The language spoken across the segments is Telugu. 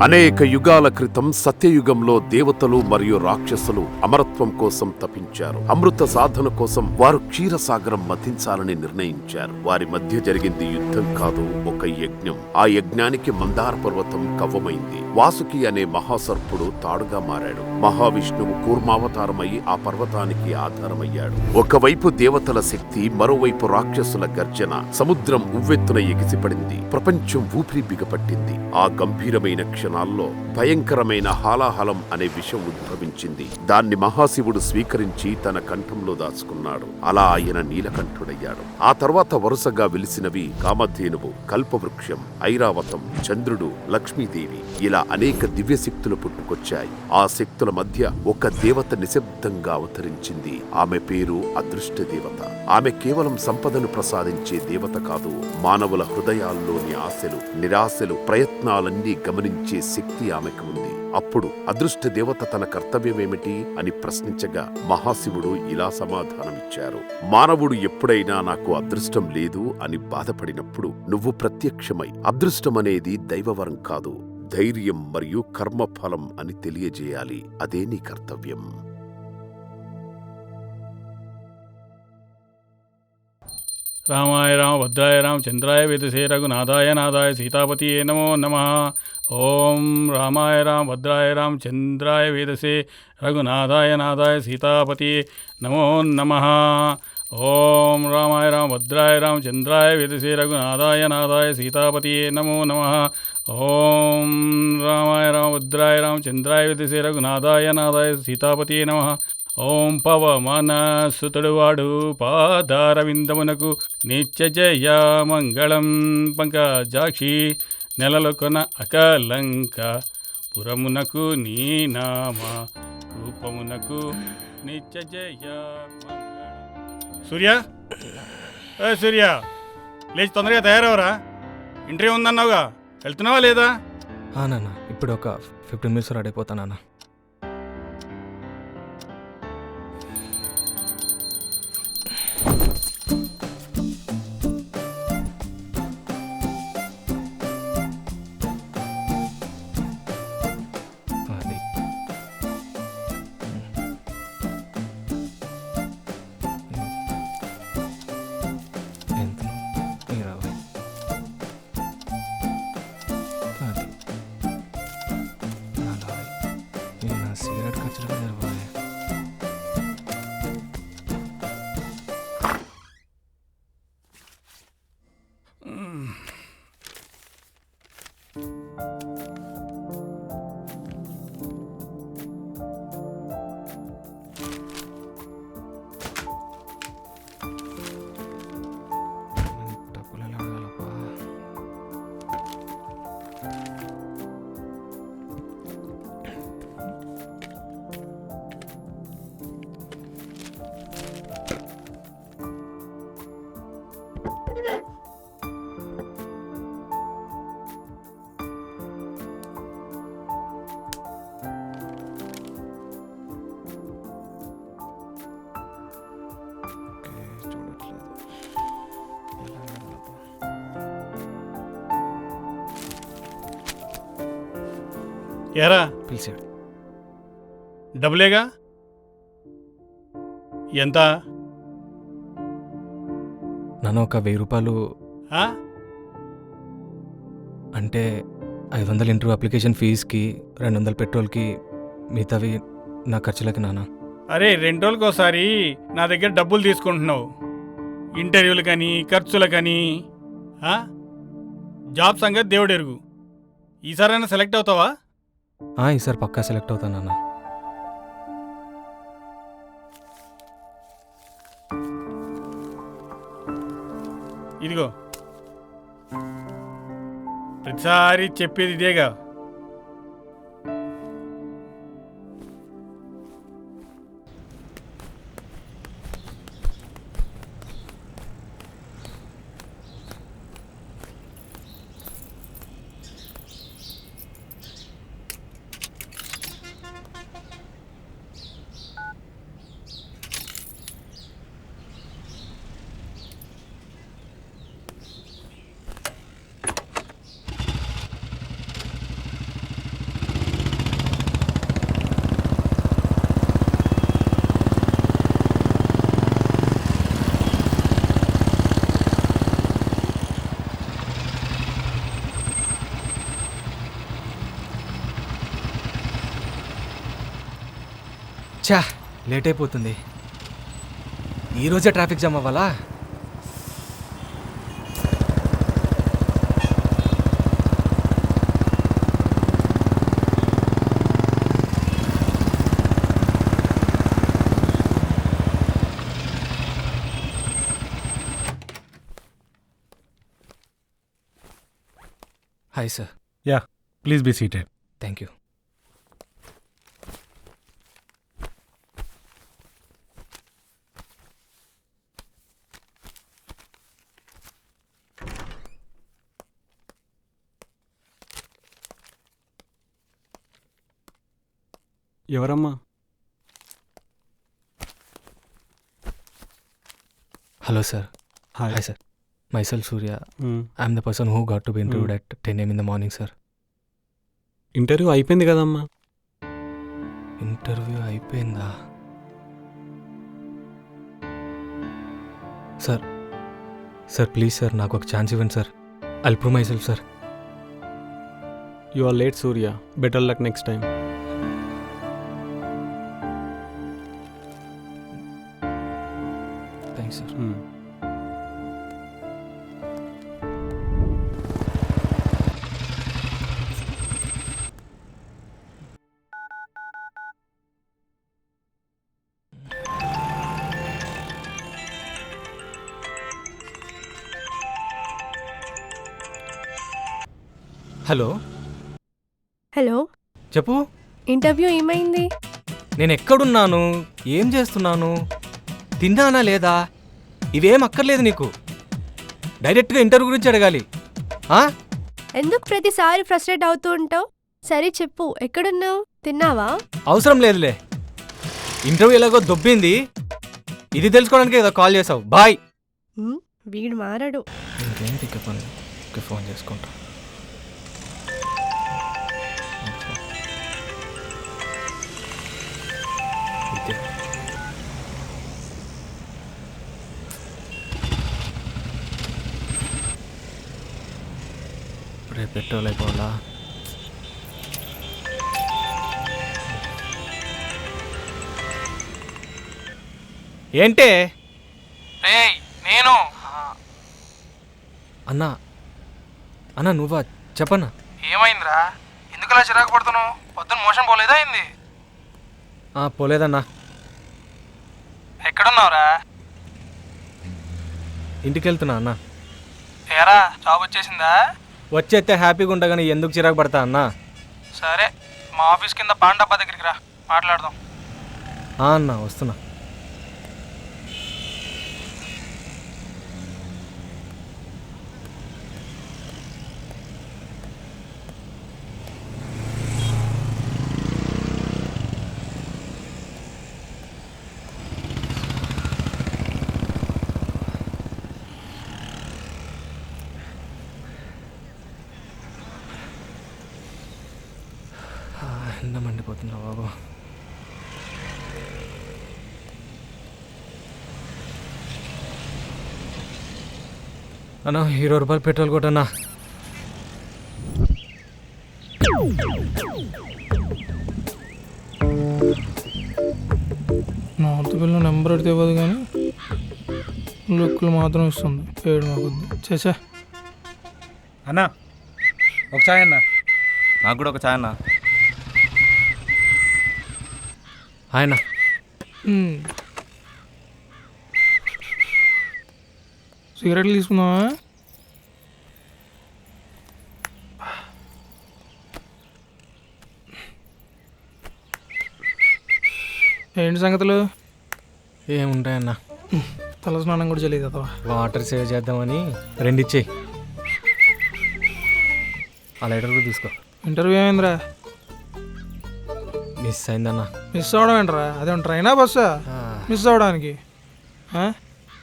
అనేక యుగాల క్రితం సత్యయుగంలో దేవతలు మరియు రాక్షసులు అమరత్వం కోసం తపించారు. అమృత సాధన కోసం వారు క్షీరసాగరం మథించాలని నిర్ణయించారు. వారి మధ్య జరిగింది యుద్ధం కాదు, ఒక యజ్ఞం. ఆ యజ్ఞానికి మందార పర్వతం కవ్వమైంది. వాసుకి అనే మహాసర్పుడు తాడుగా మారాడు. మహావిష్ణువు కూర్మావతారమై ఆ పర్వతానికి ఆధారమయ్యాడు. ఒకవైపు దేవతల శక్తి, మరోవైపు రాక్షసుల గర్జన. సముద్రం ఉవ్వెత్తున ఎగిసిపడింది. ప్రపంచం ఊపిరి బిగపట్టింది. ఆ గంభీరమైన క్షణాల్లో భయంకరమైన హాలాహలం అనే విషం ఉద్భవించింది. దాన్ని మహాశివుడు స్వీకరించి తన కంఠంలో దాచుకున్నాడు. అలా ఆయన నీలకంఠుడయ్యాడు. ఆ తర్వాత వరుసగా వెలిసినవి కామధేనువు, కల్పవృక్షం, ఐరావతం, చంద్రుడు, లక్ష్మీదేవి. ఇలా అనేక దివ్యశక్తులు పుట్టుకొచ్చాయి. ఆ శక్తుల మధ్య ఒక దేవత నిశ్శబ్దంగా అవతరించింది. ఆమె పేరు అదృష్ట దేవత. ఆమె కేవలం సంపదను ప్రసాదించే దేవత కాదు, మానవుల హృదయాల్లోని ఆశలు, నిరాశలు, ప్రయత్నాలన్నీ గమనించే శక్తి ఆమెకు ఉంది. అప్పుడు అదృష్ట దేవత తన కర్తవ్యమేమిటి అని ప్రశ్నించగా మహాశివుడు ఇలా సమాధానమిచ్చారు. మానవుడు ఎప్పుడైనా నాకు అదృష్టం లేదు అని బాధపడినప్పుడు నువ్వు ప్రత్యక్షమై అదృష్టమనేది దైవవరం కాదు, ధైర్యం మరియు కర్మఫలం అని తెలియజేయాలి. అదే నీ కర్తవ్యం. రామాయ రామభద్రాయ రామచంద్రాయ వేదసే రఘునాథాయ నాథాయ సీతాపతియే నమో నమః. ఓం రామాయ రామభద్రాయ రామచంద్రాయ వేదసే రఘునాథాయ నాథాయ సీతాపతియే నమో నమః. ఓం రామాయ రామభద్రాయ రామచంద్రాయ వేదసే రఘునాథాయ నాథాయ సీతాపతియే నమో నమః. ఓం రామాయ రామభద్రాయ రామచంద్రాయ వేదసే రఘునాథాయ నాథాయ సీతాపతియే నమః. ఓం పవమాన సుతుడువాడు పాదారవిందమునకు నిత్య జయ మంగళం పంకజాక్షి నెలలొకొన అకలంక పురమునకు నీ నామ రూపమునకు నిత్య జయ మంగళం. సూర్య, సూర్య, లేచి తొందరగా తయారవరా. ఇంటర్వ్యూ ఉందన్నావుగా, వెళ్తున్నావా లేదా? నాన్న ఇప్పుడు ఒక 15 minutes రెడీ అయిపోతా నాన్న. సిగరెట్ ఖర్చులు డబ్బులు ఎలా అడగాలప్పా. ఏరా పిలిచాడు. డబ్బులేగా? ఎంత? నన్ను ఒక 1000 రూపాయలు ఆ? అంటే 500 ఇంటర్వ్యూ అప్లికేషన్ ఫీజుకి, 200 పెట్రోల్కి, మిగతావి నా ఖర్చులకి నాన్న. అరే, 2 రోజులకోసారి నా దగ్గర డబ్బులు తీసుకుంటున్నావు, ఇంటర్వ్యూలకని, ఖర్చులకని. జాబ్ సంగతి దేవుడు ఎరుగు. ఈసారైనా సెలెక్ట్ అవుతావా? ఈసారి పక్కా సెలెక్ట్ అవుతాను నాన్న. ఇదిగో, ప్రతిసారి చెప్పేది ఇదేగా. చా లేట్ అయిపోతుంది. ఈరోజే ట్రాఫిక్ జామ్ అవ్వాలా? Hi sir. Yeah, please be seated. Thank you. ఎవరమ్మా? Hello sir. Hi. Hi sir. Myself Surya. I'm the person who got to be interviewed at 10 AM in the morning, sir. Interview అయిపోయింది కదమ్మా. ఇంటర్వ్యూ అయిపోయిందా? సార్ సార్ ప్లీజ్ సార్ నాకు ఒక ఛాన్స్ ఇవ్వండి sir. I'll prove myself sir. You are late Surya. Better luck next time. Thanks sir. Hello hello, చెప్పు. ఇంటర్వ్యూ ఏమైంది? నేను ఎక్కడున్నాను, ఏం చేస్తున్నాను, తిన్నానా లేదా, ఇవేం అక్కర్లేదు నీకు. డైరెక్ట్గా ఇంటర్వ్యూ గురించి అడగాలి. ఎందుకు ప్రతిసారి ఫ్రస్ట్రేట్ అవుతూ ఉంటావు? సరే చెప్పు, ఎక్కడున్నావు? తిన్నావా? అవసరం లేదులే. ఇంటర్వ్యూ ఎలాగో దొబ్బింది, ఇది తెలుసుకోవడానికి ఏదో కాల్ చేసావు. బాయ్. వీడు మారడు. ఇంకేం తిక్కపని ఫోన్ చేసుకుంటా. రేపు పెట్రోల్ అయిపోవాలా? ఏంటే? నేను అన్నా అన్నా నువ్వా? చెప్పన్నా. ఏమైందిరా? ఎందుకలా చిరాకు పడుతున్నావు? పొద్దున మోషన్ పోలేదా అయింది? పోలేదన్నా. ఎక్కడున్నావురా? ఇంటికి వెళ్తున్నా అన్నా. ఏరా జాబ్ వచ్చేసిందా? వచ్చేస్తే హ్యాపీగా ఉంటా, కానీ ఎందుకు చిరాకు పడతా అన్నా? సరే మా ఆఫీస్ కింద పాన్ డబ్బా దగ్గరికి రా, మాట్లాడదాం. అన్నా వస్తున్నా. ఎండ మండిపోతుందా బాబు. అన్నా 20 రూపాయలు పెట్రోల్ కొట్టన్నా. నార్త్ బిల్లు నెంబర్ అడితే ఇవ్వదు కానీ లుక్లు మాత్రం ఇస్తుంది. ఏడు మాకొద్దు. చేసా అన్నా ఒక ఛాయ్ అన్నా. నాకు కూడా ఒక ఛాయ్ అన్నా. ఆయన సిగరెట్లు తీసుకుందామా? ఏంటి సంగతులు? ఏముంటాయన్నా, తల స్నానం కూడా చేయలేదు కదా. వాటర్ సేవ్ చేద్దామని 2 ఇచ్చేయి. ఆ లైటర్ కూడా తీసుకో. ఇంటర్వ్యూ ఏమైందిరా? మిస్ అయిందన్నా. మిస్ అవడం ఏంట్రా? అదే ట్రైనా బస్సా మిస్ అవడానికి?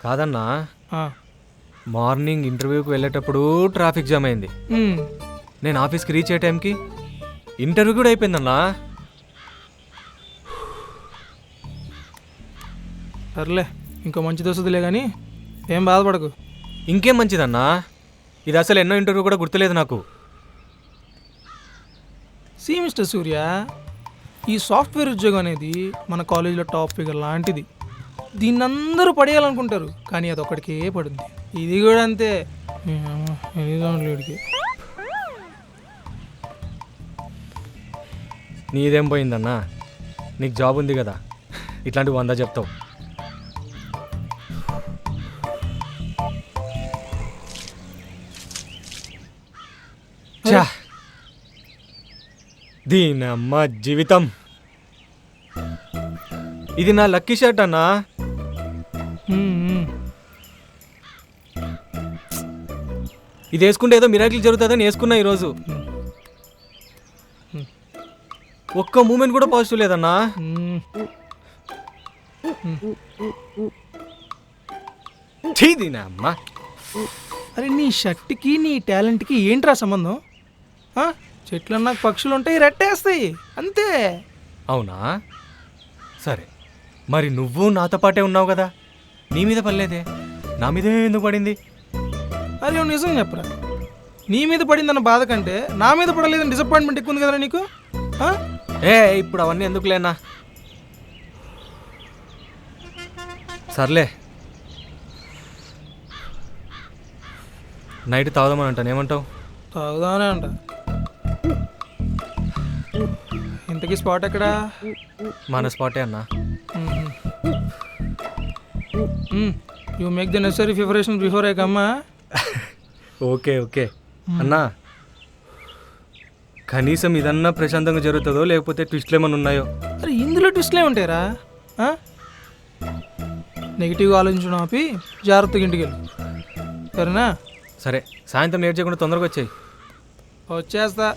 కాదన్నా, మార్నింగ్ ఇంటర్వ్యూకి వెళ్ళేటప్పుడు ట్రాఫిక్ జామ్ అయింది. నేను ఆఫీస్కి రీచ్ అయ్యే టైంకి ఇంటర్వ్యూ కూడా అయిపోయిందన్నా. సర్లే, ఇంకో మంచి దోస్తులే కానీ ఏం బాధపడకు. ఇంకేం మంచిదన్నా, ఇది అసలు ఎన్నో ఇంటర్వ్యూ కూడా గుర్తులేదు నాకు. సి మిస్టర్ సూర్య, ఈ సాఫ్ట్వేర్ ఉద్యోగం అనేది మన కాలేజీలో టాప్ ఫిగర్ లాంటిది. దీన్ని అందరూ పడేయాలనుకుంటారు, కానీ అది ఒక్కడికే పడుద్ది. ఇది కూడా అంతే. వీడికి నీదేం పోయిందన్నా, నీకు జాబ్ ఉంది కదా, ఇట్లాంటి 100 చెప్తావు. ఛా, దీనమ్మ జీవితం. ఇది నా లక్కీ షర్ట్ అన్నా. ఇది వేసుకుంటే ఏదో మిరాకిల్ జరుగుతుందని వేసుకున్నా ఈరోజు. ఒక్క మూమెంట్ కూడా పాజిటివ్ లేదన్నా. దీనమ్మ. అరే నీ షర్ట్కి నీ టాలెంట్కి ఏంట్రా సంబంధం? చెట్లన్నా పక్షులు ఉంటాయి, రెట్టేస్తాయి, అంతే. అవునా? సరే, మరి నువ్వు నాతో పాటే ఉన్నావు కదా, నీ మీద పడలేదే, నా మీదే ఎందుకు పడింది? అరే నువ్వు నిజం చెప్పరా, నీ మీద పడిందన్న బాధ కంటే నా మీద పడలేదని డిసప్పాయింట్మెంట్ ఎక్కువ ఉంది కదరా నీకు? ఇప్పుడు అవన్నీ ఎందుకులేనా? సర్లే, నైట్ తాగుదామని అంటాను, ఏమంటావు? తాగుదామనే అంట. ఇంతకీ స్పాట్ ఎక్కడా? మన స్పాటే అన్నా. You make the necessary preparation before I come. Okay okay అన్నా, కనీసం ఇదన్నా ప్రశాంతంగా జరుగుతుందో లేకపోతే ట్విస్ట్లు ఏమైనా ఉన్నాయో? అరే ఇందులో ట్విస్ట్లే ఉంటాయరా? నెగిటివ్గా ఆలోచించడం ఆపి జాగ్రత్తగా ఇంటికి వెళ్ళు, సరేనా? సరే, సాయంత్రం లేట్ చేయకుండా తొందరగా వచ్చాయి. వచ్చేస్తా.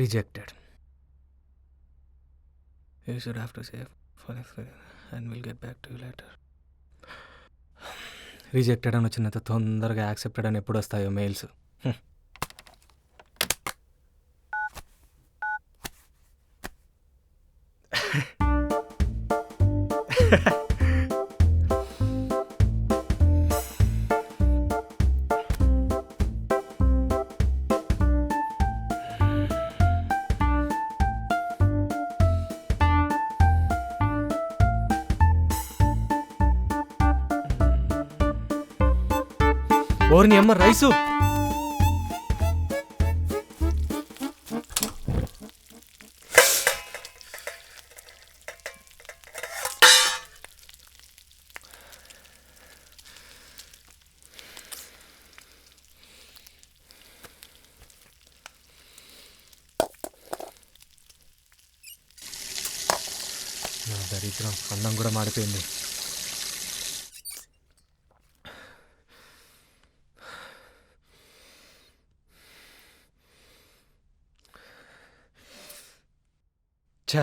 Rejected. You should have to save for this and we'll get back to you later. Rejected అని వచ్చినంత తొందరగా యాక్సెప్టెడ్ అని ఎప్పుడు వస్తాయో మెయిల్స్. ఓర్ని అమ్మ రైసు. నా దరిద్రం, అన్నం కూడా మాడిపోయింది. ఛా,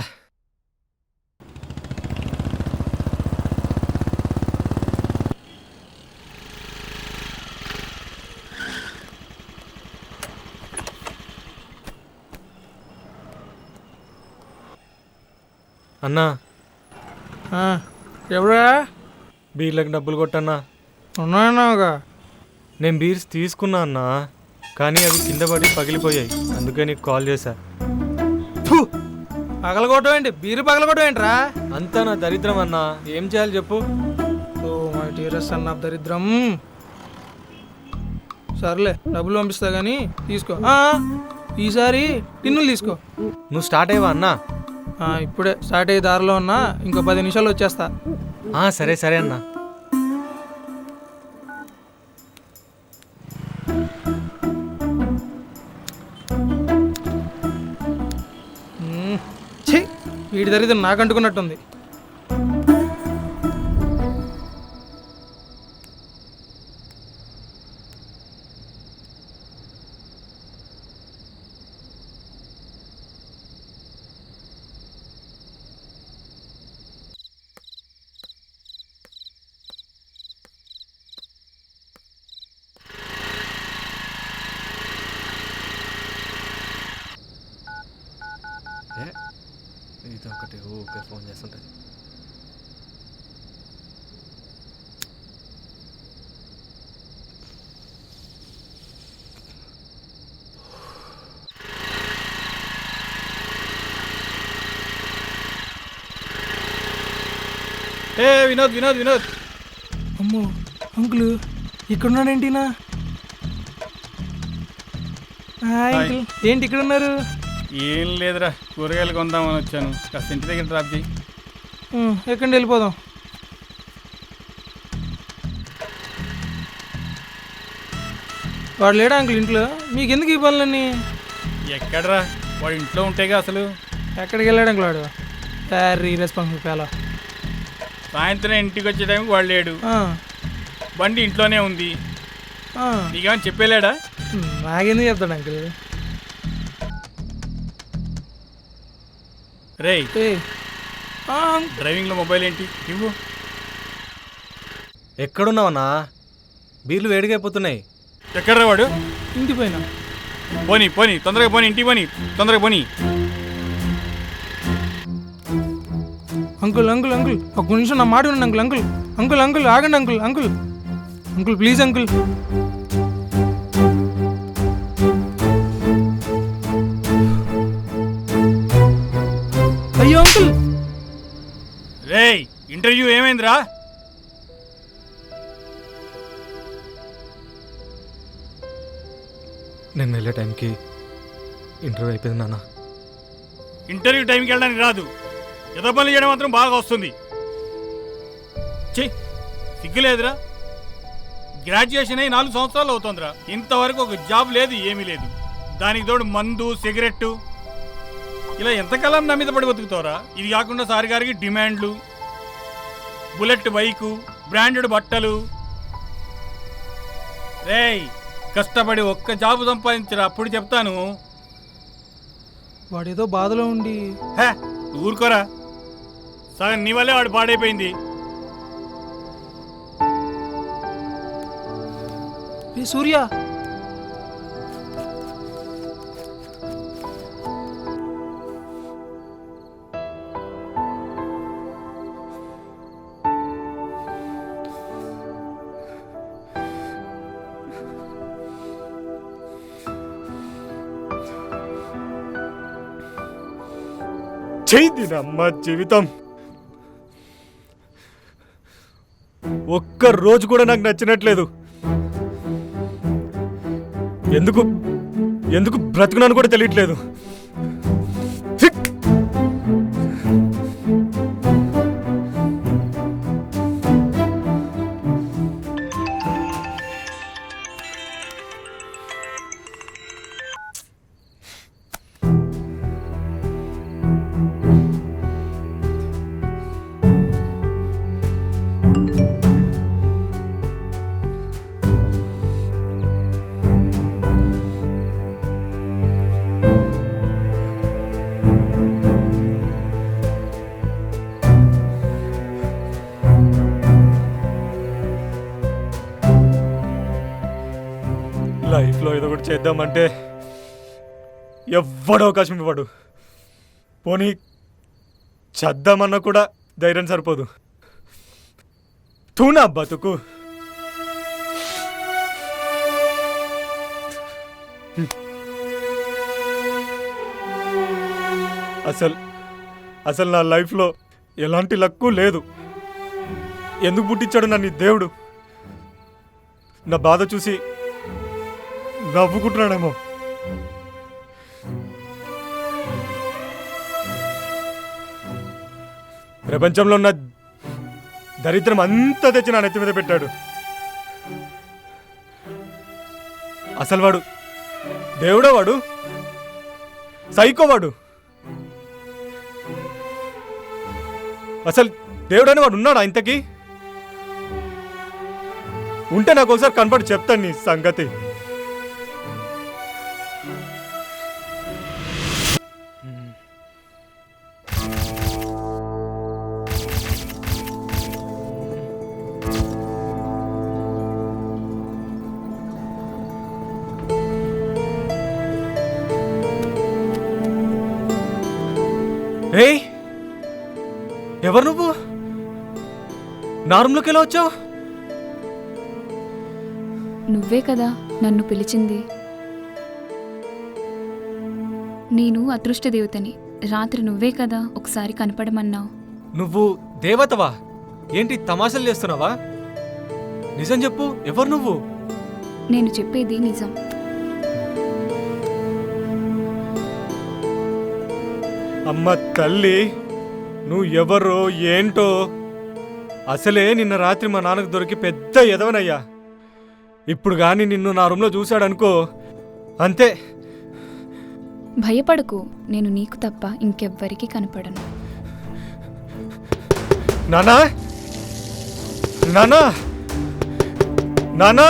అన్నా ఎవరా? బీర్లకు డబ్బులు కొట్టన్నా. ఉన్నావుగా. నేను బీర్స్ తీసుకున్నా అన్నా, కానీ అవి కింద పడి పగిలిపోయాయి, అందుకే నీకు కాల్ చేశా. పగలగొట్టం ఏంటి? బీరు పగలగొట్టం ఏంట్రా? అంతా నా దరిద్రం అన్నా, ఏం చేయాలి చెప్పు? Oh my dearest son of దరిద్రం. సర్లే, డబ్బులు పంపిస్తా కానీ తీసుకో. ఈసారి టిన్నులు తీసుకో. నువ్వు స్టార్ట్ అయ్యవా అన్నా? ఇప్పుడే స్టార్ట్ అయ్యే దారిలో ఉన్నా, ఇంకో 10 నిమిషాలు వచ్చేస్తా. సరే సరే అన్నా. వీడి దరిద్రం నాకు అంటుకున్నట్టుంది. ఇది ఒకటి ఊరికే ఫోన్ చేస్తుంటుంది. ఏ వినోద్ వినోద్ వినోద్, అమ్మో అంకుల్ ఇక్కడున్నాడేంటినా? అంకుల్ ఏంటి ఇక్కడ ఉన్నారు? ఏం లేదురా, కూరగాయలు కొందామని వచ్చాను. కాస్త ఇంటి దగ్గర డ్రాప్ చేయి. ఎక్కడి వెళ్ళిపోదాం. వాడు లేడా అంకుల్ ఇంట్లో? మీకు ఎందుకు ఈ పనులన్నీ? ఎక్కడరా, వాడు ఇంట్లో ఉంటేగా అసలు. ఎక్కడికి వెళ్ళాడు అంకుల్ వాడు? తయారీ రెస్పాన్సిబుల్ పేలా. సాయంత్రం ఇంటికి వచ్చే టైంకి వాడు లేడు. బండి ఇంట్లోనే ఉంది. నీకేమైనా చెప్పేలేడా? నాకెందుకు చెప్తాడు అంకుల్? రేయ్, డ్రైవింగ్లో మొబైల్ ఏంటి ఇవ్వు. ఎక్కడున్నావన్నా? బీర్లు వేడిగైపోతున్నాయి. ఎక్కడరా వాడు? ఇంటి పైన. పోనీ పోనీ, తొందరగా పోనీ, ఇంటికి పోనీ, తొందరగా పోనీ. అంకుల్ అంకుల్ అంకుల్ ఒక్క నిమిషం నా మాట వినండి అంకుల్. అంకుల్ అంకుల్ అంకుల్ ఆగండి uncle. Uncle uncle please uncle. అయ్యో అంకుల్. రేయ్, ఇంటర్వ్యూ ఏమైందిరా? నేను వెళ్ళే టైంకి ఇంటర్వ్యూ అయిపోయింది నాన్న. ఇంటర్వ్యూ టైంకి వెళ్ళడానికి రాదు, ఏదో పనులు చేయడం మాత్రం బాగా వస్తుంది. సిగ్గులేదురా? గ్రాడ్యుయేషన్ అయి 4 సంవత్సరాలు అవుతుందిరా, ఇంతవరకు ఒక జాబ్ లేదు, ఏమీ లేదు. దానికి తోడు మందు, సిగరెట్టు, ఇలా ఎంతకాలం నా మీద పడి బతుకుతావురా? ఇది కాకుండా సార్ గారికి డిమాండ్లు, బుల్లెట్ బైకు, బ్రాండెడ్ బట్టలు. రేయ్, కష్టపడి ఒక్క జాబు సంపాదించరా, అప్పుడు చెప్తాను. వాడేదో బాధలో ఉండి. హే, ఊరుకోరా, సగం నీ వల్లే వాడు పాడైపోయింది. సూర్య చేయిందినమ్మ జీవితం. ఒక్క రోజు కూడా నాకు నచ్చినట్లేదు. ఎందుకు ఎందుకు బ్రతుకున్నాను కూడా తెలియట్లేదు. లైఫ్లో ఏదో ఒకటి చేద్దామంటే ఎవ్వడు అవకాశం ఇవ్వడు. పోనీ చేద్దామన్నా కూడా ధైర్యం సరిపోదు. తూనా బతుకు. అసలు నా లైఫ్లో ఎలాంటి లక్కు లేదు. ఎందుకు పుట్టించాడు నన్ను దేవుడు? నా బాధ చూసి నవ్వుకుంటున్నాడేమో. ప్రపంచంలో ఉన్న దరిద్రం అంతా తెచ్చి నా నెత్తి మీద పెట్టాడు. అసలు వాడు దేవుడో? వాడు సైకోవాడు. అసలు దేవుడు అని వాడు ఉన్నాడా ఇంతకీ? ఉంటే నాకు ఒకసారి కనపడి చెప్తాను నీ సంగతి. ఏయ్, ఎవరు నువ్వు? నా రూమ్లోకి ఎలా వచ్చావు? నువ్వే కదా నన్ను పిలిచింది. నేను అదృష్ట దేవతని. రాత్రి నువ్వే కదా ఒకసారి కనపడమన్నావు. నువ్వు దేవతవా? ఏంటి తమాషాలు చేస్తున్నావా? నిజం చెప్పు, ఎవరు నువ్వు? నేను చెప్పేది నిజం. అమ్మ తల్లి, నువ్వు ఎవరో ఏంటో. అసలే నిన్న రాత్రి మా నాన్నకు దొరికి పెద్ద ఎదవనయ్యా. ఇప్పుడు కానీ నిన్ను నా రూమ్లో చూశాడనుకో, అంతే. భయపడకు, నేను నీకు తప్ప ఇంకెవ్వరికి కనపడను. నానా, నానా, నానా.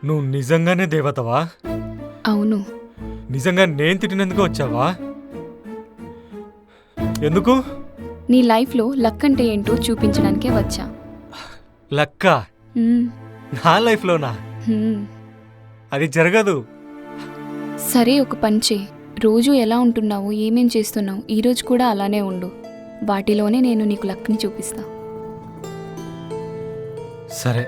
నువ్వు నిజంగానే దేవతవా? అవును. నిజంగా నేను తిట్టినందుకు వచ్చావా? ఎందుకు? నీ లైఫ్లో లక్ అంటే ఏంటో చూపించడానికే వచ్చా. లక్క? హ్మ్. నా లైఫ్లోనా? హ్మ్. అది జరగదు. సరే, ఒక పని చేయి. రోజు ఎలా ఉంటున్నావు, ఏమేం చేస్తున్నావు, ఈరోజు కూడా అలానే ఉండు. వాటిలోనే నేను నీకు లక్ని చూపిస్తా. సరే.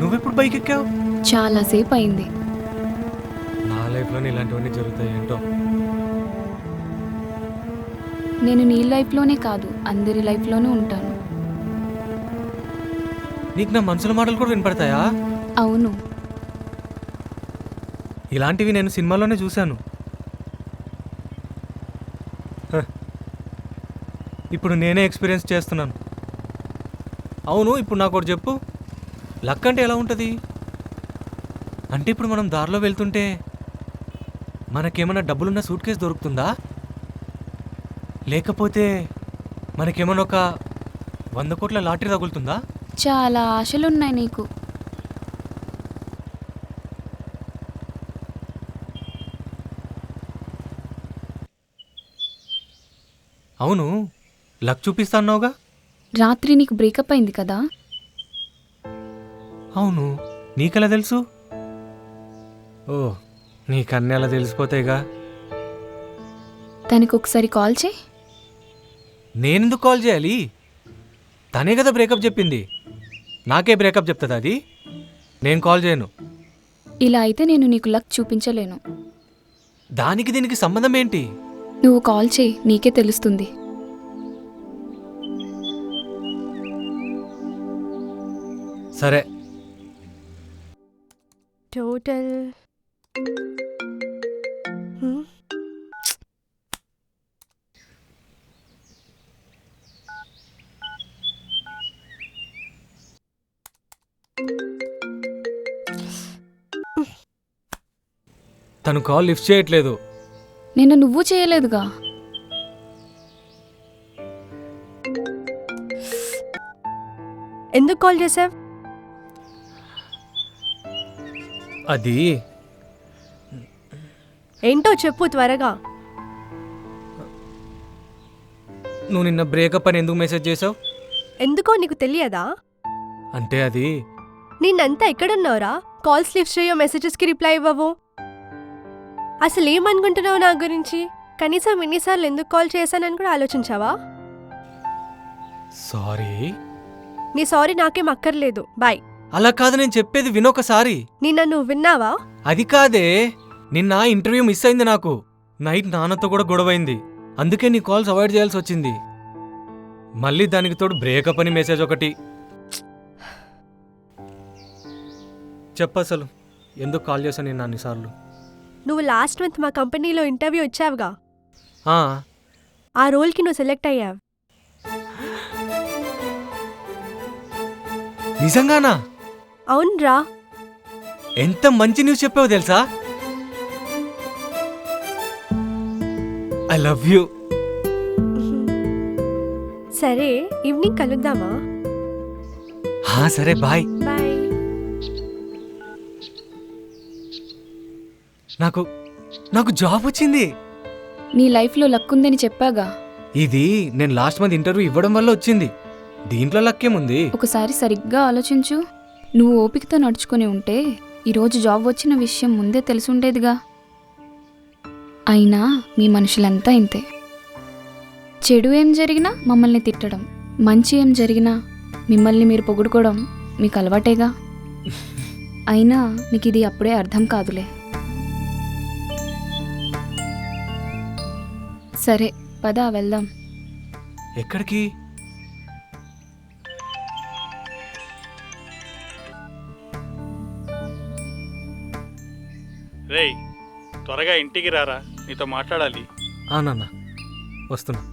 నువ్వెప్పుడు బైక్ ఎక్కావు? చాలాసేపు అయింది. నా లైఫ్లోనే ఇలాంటివన్నీ జరుగుతాయి ఏంటో. నేను నీ లైఫ్లోనే కాదు, అందరి లైఫ్లోనూ ఉంటాను. నీకు నా మనసుల మాటలు కూడా వినపడతాయా? అవును. ఇలాంటివి నేను సినిమాలోనే చూశాను. ఇప్పుడు నేనే ఎక్స్పీరియన్స్ చేస్తున్నాను. అవును, ఇప్పుడు నాకు ఒకటి చెప్పు, లక్ అంటే ఎలా ఉంటుంది? అంటే ఇప్పుడు మనం దారిలో వెళ్తుంటే మనకేమైనా డబ్బులున్న సూట్ కేసు దొరుకుతుందా? లేకపోతే మనకేమైనా ఒక 100 కోట్ల లాటరీ తగులుతుందా? చాలా ఆశలున్నాయి నీకు. అవును, లక్ చూపిస్తా అన్నావుగా? రాత్రి నీకు బ్రేకప్ అయింది కదా? అవును, నీకెలా తెలుసు? ఓ, నీకన్నీ అలా తెలిసిపోతాయిగా. తనకి ఒకసారి కాల్ చేయి. నేనెందుకు కాల్ చేయాలి? తనే కదా బ్రేకప్ చెప్పింది. నాకే బ్రేకప్ చెప్తుంది అది? నేను కాల్ చేయను. ఇలా అయితే నేను నీకు లక్ చూపించలేను. దానికి దీనికి సంబంధం ఏంటి? నువ్వు కాల్ చేయి, నీకే తెలుస్తుంది. సరే. టోటల్ తను కాల్ లిఫ్ట్ చేయట్లేదు. నిన్న నువ్వు చేయలేదుగా. ఎందుకు కాల్ చేసావ్? అది ఏంటో చెప్పు త్వరగా. నువ్వు నిన్న బ్రేకప్ అని ఎందుకు మెసేజ్ చేసావు? ఎందుకో నీకు తెలియదా? అంటే అది నిన్నంతా ఎక్కడున్నావురా? కాల్స్ లిఫ్ట్ చేయో, మెసేజెస్కి రిప్లై ఇవ్వవు. అసలు ఏమనుకుంటున్నావు నా గురించి? కనీసం ఎన్నిసార్లు ఎందుకు కాల్ చేశానని కూడా ఆలోచించావా? సారీ. నీ సారీ నాకేం అక్కర్లేదు. బాయ్. అలా కాదు, నేను చెప్పేది వినొకసారి. నిన్న నువ్వు విన్నావా? అది కాదే, నిన్న ఇంటర్వ్యూ మిస్ అయింది నాకు. నైట్ నాన్నతో కూడా గొడవైంది. అందుకే నీ కాల్స్ అవాయిడ్ చేయాల్సి వచ్చింది. మళ్ళీ దానికి తోడు బ్రేకప్ అని మెసేజ్ ఒకటి. చెప్పసలు ఎందుకు కాల్ చేశాను నేను అన్నిసార్లు? నువ్వు లాస్ట్ మంత్ మా కంపెనీలో ఇంటర్వ్యూ ఇచ్చావుగా, ఆ, ఆ రోల్కి నువ్వు సెలెక్ట్ అయ్యావు. నిజంగానా? అవునరా. ఎంత మంచి న్యూస్ చెప్పావు తెలుసా? I love you. సరే, ఈవినింగ్ కలుద్దామా? సరే, బాయ్. బాయ్. నాకు జాబ్ వచ్చింది. నీ లైఫ్లో లక్ ఉందని చెప్పాగా. ఇది నేను లాస్ట్ మంత్ ఇంటర్వ్యూ ఇవ్వడం వల్ల వచ్చింది. దీంట్లో లక్కేముంది? ఒకసారి సరిగ్గా ఆలోచించు. నువ్వు ఓపికతో నడుచుకుని ఉంటే ఈరోజు జాబ్ వచ్చిన విషయం ముందే తెలుసుండేదిగా. అయినా మీ మనుషులంతా ఇంతే. చెడు ఏం జరిగినా మమ్మల్ని తిట్టడం, మంచి ఏం జరిగినా మిమ్మల్ని మీరు పొగుడుకోవడం మీకు అలవాటేగా. అయినా మీకు ఇది అప్పుడే అర్థం కాదులే. సరే పద వెళ్దాం. ఎక్కడికి? రేయ్, త్వరగా ఇంటికి రారా, నీతో మాట్లాడాలి. నాన్న వస్తున్నా.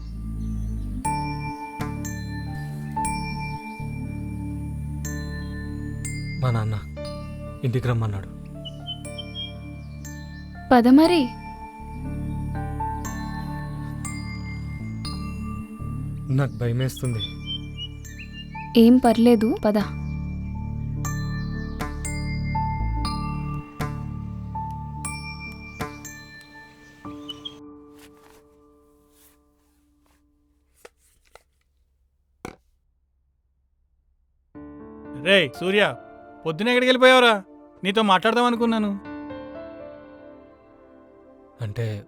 మా నాన్న ఇంటికి రమ్మన్నాడు. పద మరి. నాకు భయమేస్తుంది. ఏం పర్లేదు పద. రేయ్ సూర్య, పొద్దున ఎక్కడికి వెళ్ళిపోయావురా? నీతో మాట్లాడదాం అనుకున్నాను. అంటే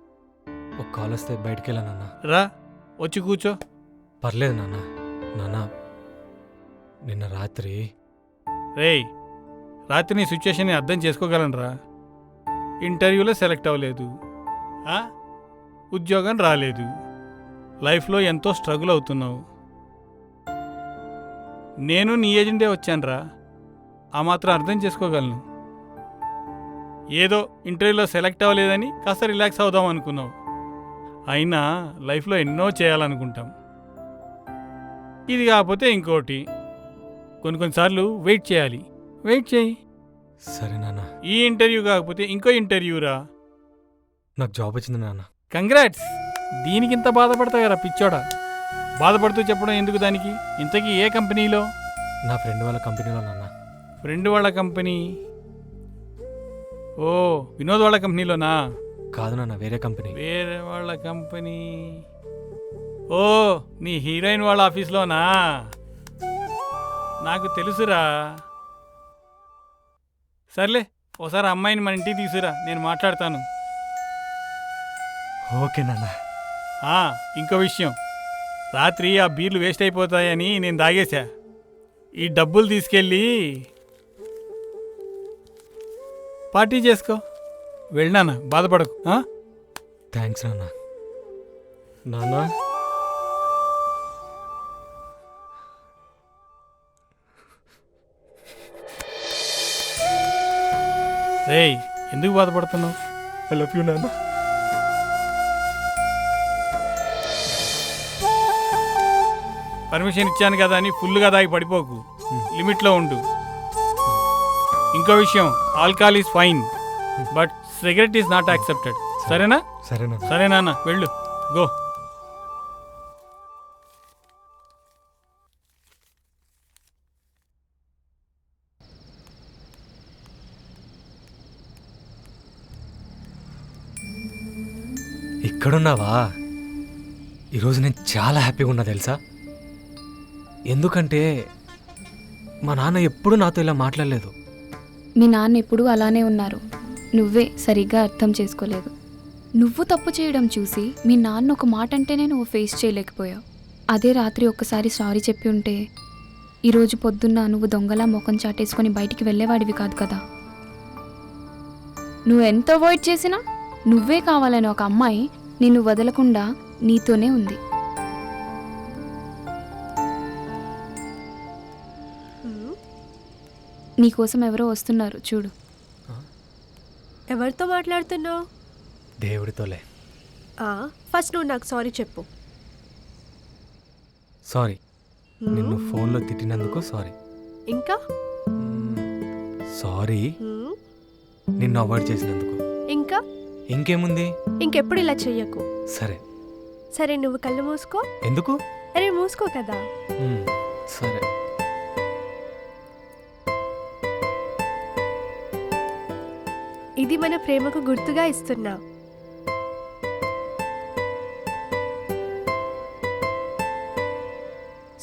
ఒక కాల్ వస్తే బయటికి వెళ్ళానన్న. రా, వచ్చి కూర్చో. పర్లేదు నాన్న. నిన్న రాత్రి రేయ్, రాత్రి నీ సిచ్యుయేషన్ని అర్థం చేసుకోగలనరా. ఇంటర్వ్యూలో సెలెక్ట్ అవ్వలేదు, ఉద్యోగం రాలేదు, లైఫ్లో ఎంతో స్ట్రగుల్ అవుతున్నావు. నేను నీ ఏజెంటే వచ్చానురా, ఆ మాత్రం అర్థం చేసుకోగలను. ఏదో ఇంటర్వ్యూలో సెలెక్ట్ అవ్వలేదని కాస్త రిలాక్స్ అవుదాం అనుకున్నావు. అయినా లైఫ్లో ఎన్నో చేయాలనుకుంటాం. ఇది కాకపోతే ఇంకోటి. కొన్నిసార్లు వెయిట్ చేయాలి. వెయిట్ చేయి. సరే నాన్న. ఈ ఇంటర్వ్యూ కాకపోతే ఇంకో ఇంటర్వ్యూరా. నాకు జాబ్ వచ్చింది నాన్న. కంగ్రాట్స్. దీనికింత బాధపడతావురా పిచ్చోడా? బాధపడుతూ చెప్పడం ఎందుకు దానికి? ఇంతకీ ఏ కంపెనీలో? నా ఫ్రెండ్ వాళ్ళ కంపెనీలో నాన్న. ఫ్రెండ్ వాళ్ళ కంపెనీ? ఓ, వినోద్ వాళ్ళ కంపెనీలోనా? కాదు నాన్న, వేరే కంపెనీ. వేరే వాళ్ళ కంపెనీ. ఓ, నీ హీరోయిన్ వాళ్ళ ఆఫీస్లోనా? నాకు తెలుసురా. సర్లే, ఒకసారి అమ్మాయిని మన ఇంటికి తీసుకురా, నేను మాట్లాడతాను. ఓకే నాన్న. ఇంకో విషయం, రాత్రి ఆ బీర్లు వేస్ట్ అయిపోతాయని నేను తాగేశా. ఈ డబ్బులు తీసుకెళ్ళి పార్టీ చేసుకో. వెళ్ళినానా, బాధపడకు. థ్యాంక్స్ నాన్న. నాన్న, రేయ్, ఎందుకు బాధపడుతున్నావు? ఐ లవ్ యూ నాన్న. పర్మిషన్ ఇచ్చాను కదా అని ఫుల్గా దాగి పడిపోకు, లిమిట్లో ఉండు. ఇంకో విషయం, alcohol is fine but cigarette is not accepted. సరేనా? సరేనా, వెళ్ళు, గో. ఇక్కడున్నావా? ఈరోజు నేను చాలా హ్యాపీగా ఉన్నా తెలుసా? ఎందుకంటే మా నాన్న ఎప్పుడూ నాతో ఇలా మాట్లాడలేదు. మీ నాన్న ఎప్పుడూ అలానే ఉన్నారు, నువ్వే సరిగ్గా అర్థం చేసుకోలేదు. నువ్వు తప్పు చేయడం చూసి మీ నాన్న ఒక మాట అంటేనే నువ్వు ఫేస్ చేయలేకపోయావు. అదే రాత్రి ఒక్కసారి సారీ చెప్పి ఉంటే ఈరోజు పొద్దున్న నువ్వు దొంగలా ముఖం చాటేసుకొని బయటికి వెళ్ళేవాడివి కాదు కదా. నువ్వు ఎంత అవాయిడ్ చేసినా నువ్వే కావాలని ఒక అమ్మాయి నిన్ను వదలకుండా నీతోనే ఉంది. నీకోసం ఎవరో వస్తున్నారు చూడు. ఎవరితో మాట్లాడుతున్నావు? దేవుడితోలే. ఫస్ట్ నువ్వు నాకు సారీ చెప్పు. సారీ, నిన్ను ఫోన్లో తిట్టినందుకు సారీ. ఇంకా సారీ, నిన్ను అవాయిడ్ చేసినందుకు. ఇంకా ఇంకేముంది? ఇంకెప్పుడు ఇలా చెయ్యకు. సరే సరే, నువ్వు కళ్ళు మూసుకో. ఎందుకు? అరే మూసుకో కదా. సరే. ఇది మన ప్రేమకు గుర్తుగా ఇస్తున్నా.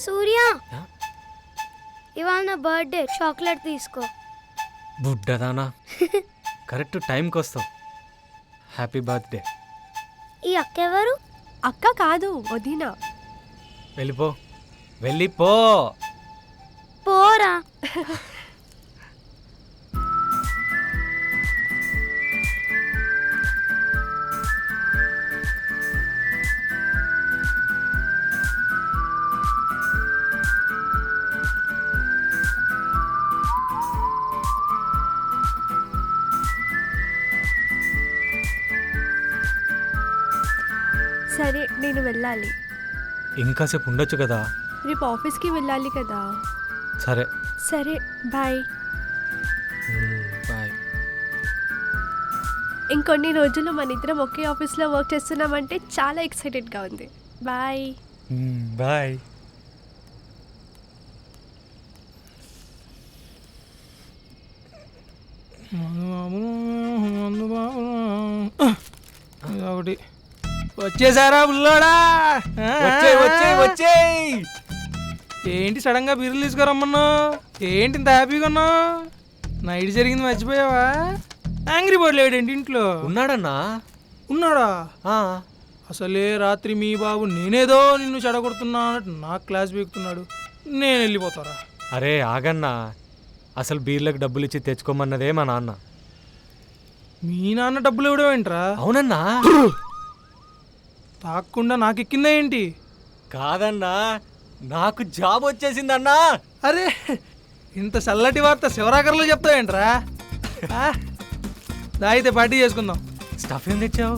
సూర్య, ఇవాళ నా బర్త్డే, చాక్లెట్ తీసుకో. బుడ్డదానా, కరెక్ట్ టైంకి వస్తావు. Happy birthday. ఈ అక్క ఎవరు? అక్క కాదు, వదినా. వెళ్ళిపో, వెళ్ళిపో. పోరా. సరే, నేను వెళ్ళాలి. ఇంకాసేపు ఉండొచ్చు కదా. రేపు ఆఫీస్కి వెళ్ళాలి కదా. సరే సరే, బాయ్. బాయ్. ఇంకొన్ని రోజులు మన ఇద్దరం ఒకే ఆఫీస్లో వర్క్ చేస్తున్నామంటే చాలా ఎక్సైటెడ్గా ఉంది. బాయ్. బాయ్. ఒకటి వచ్చేసారా బుల్లోడా? ఏంటి సడన్ గా బీర్లు తీసుకురమ్మన్నావు? ఏంటి ఇంత హ్యాపీగా ఉన్నావు? నైట్ జరిగింది మర్చిపోయావా? యాంగ్రీ బర్డ్ లేడేంటి ఇంట్లో? ఉన్నాడన్నా. ఉన్నాడా? అసలే రాత్రి మీ బాబు నేనేదో నిన్ను చెడగొడుతున్నా అన్నట్టు నాకు క్లాస్ పీకుతున్నాడు. నేను వెళ్ళిపోతారా? అరే ఆగన్నా, అసలు బీర్లకు డబ్బులు ఇచ్చి తెచ్చుకోమన్నదే మా నాన్న. మీ నాన్న డబ్బులు ఇవ్వడం ఏంట్రా? అవునన్నా. తాక్కుండా నాకు ఎక్కిందా ఏంటి? కాదన్నా, నాకు జాబ్ వచ్చేసిందన్నా. అరే, ఇంత చల్లటి వార్త శివరాకర్లో చెప్తావేంట్రా? దాయితే పార్టీ చేసుకుందాం. స్టఫ్ ఏం తెచ్చావు?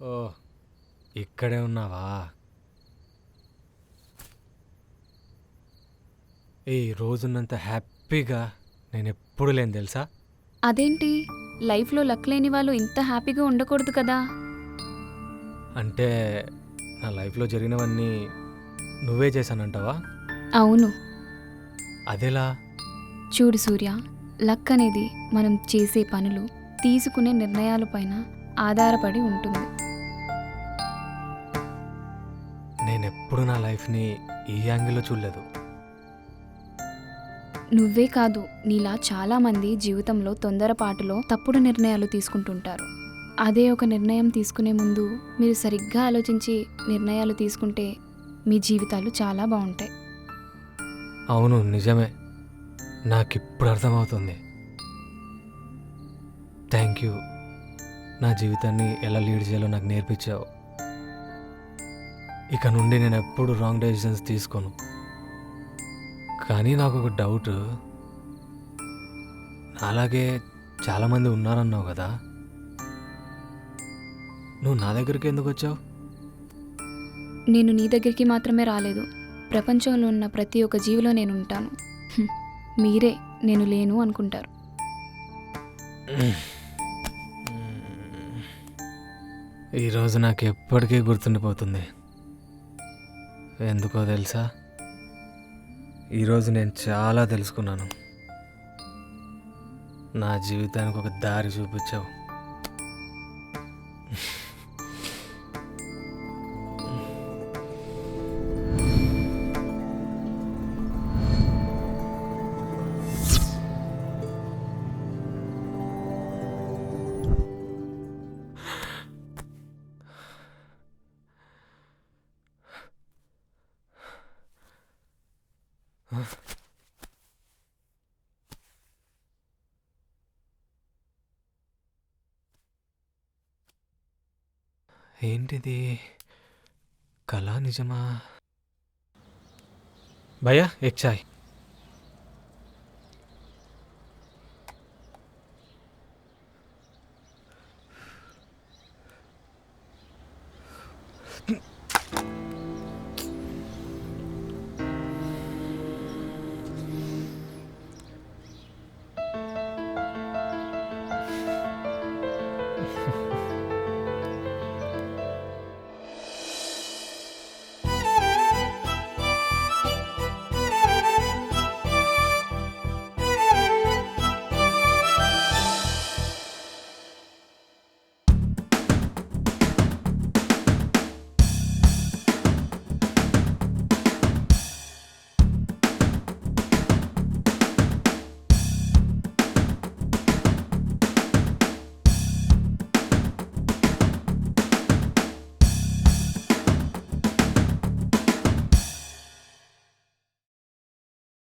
ఓ, ఇక్కడే ఉన్నావా? ఈ రోజున్నంత హ్యాపీగా నేను ఎప్పుడు లేను తెలుసా? అదేంటి, లైఫ్లో లక్ లేని వాళ్ళు ఇంత హ్యాపీగా ఉండకూడదు కదా? అంటే నా లైఫ్లో జరిగినవన్నీ నువ్వే చేశానంటావా? అవును. అదెలా? చూడు సూర్య, లక్ అనేది మనం చేసే పనులు, తీసుకునే నిర్ణయాలపైన ఆధారపడి ఉంటుంది. నేనెప్పుడు నా లైఫ్ని ఈ యాంగిల్లో చూడలేదు. నువ్వే కాదు, నీలా చాలామంది జీవితంలో తొందరపాటులో తప్పుడు నిర్ణయాలు తీసుకుంటుంటారు. అదే ఒక నిర్ణయం తీసుకునే ముందు మీరు సరిగ్గా ఆలోచించి నిర్ణయాలు తీసుకుంటే మీ జీవితాలు చాలా బాగుంటాయి. అవును, నిజమే. నాకిప్పుడు అర్థమవుతుంది. Thank you. నా జీవితాన్ని ఎలా లీడ్ చేయాలో నాకు నేర్పించావు. ఇక నుండి నేను ఎప్పుడు రాంగ్ డెసిషన్స్ తీసుకోను. కానీ నాకు ఒక డౌట్, అలాగే చాలామంది ఉన్నారన్నావు కదా, నువ్వు నా దగ్గరికి ఎందుకు వచ్చావు? నేను నీ దగ్గరికి మాత్రమే రాలేదు. ప్రపంచంలో ఉన్న ప్రతి ఒక్క జీవిలో నేను ఉంటాను. మీరే నేను లేను అనుకుంటారు. ఈరోజు నాకు ఎప్పటికీ గుర్తుండిపోతుంది. ఎందుకో తెలుసా? ఈరోజు నేను చాలా తెలుసుకున్నాను. నా జీవితానికి ఒక దారి చూపించావు. ఏంటిది? కళ నిజమా? భయ్యా ఎక్ చాయ్.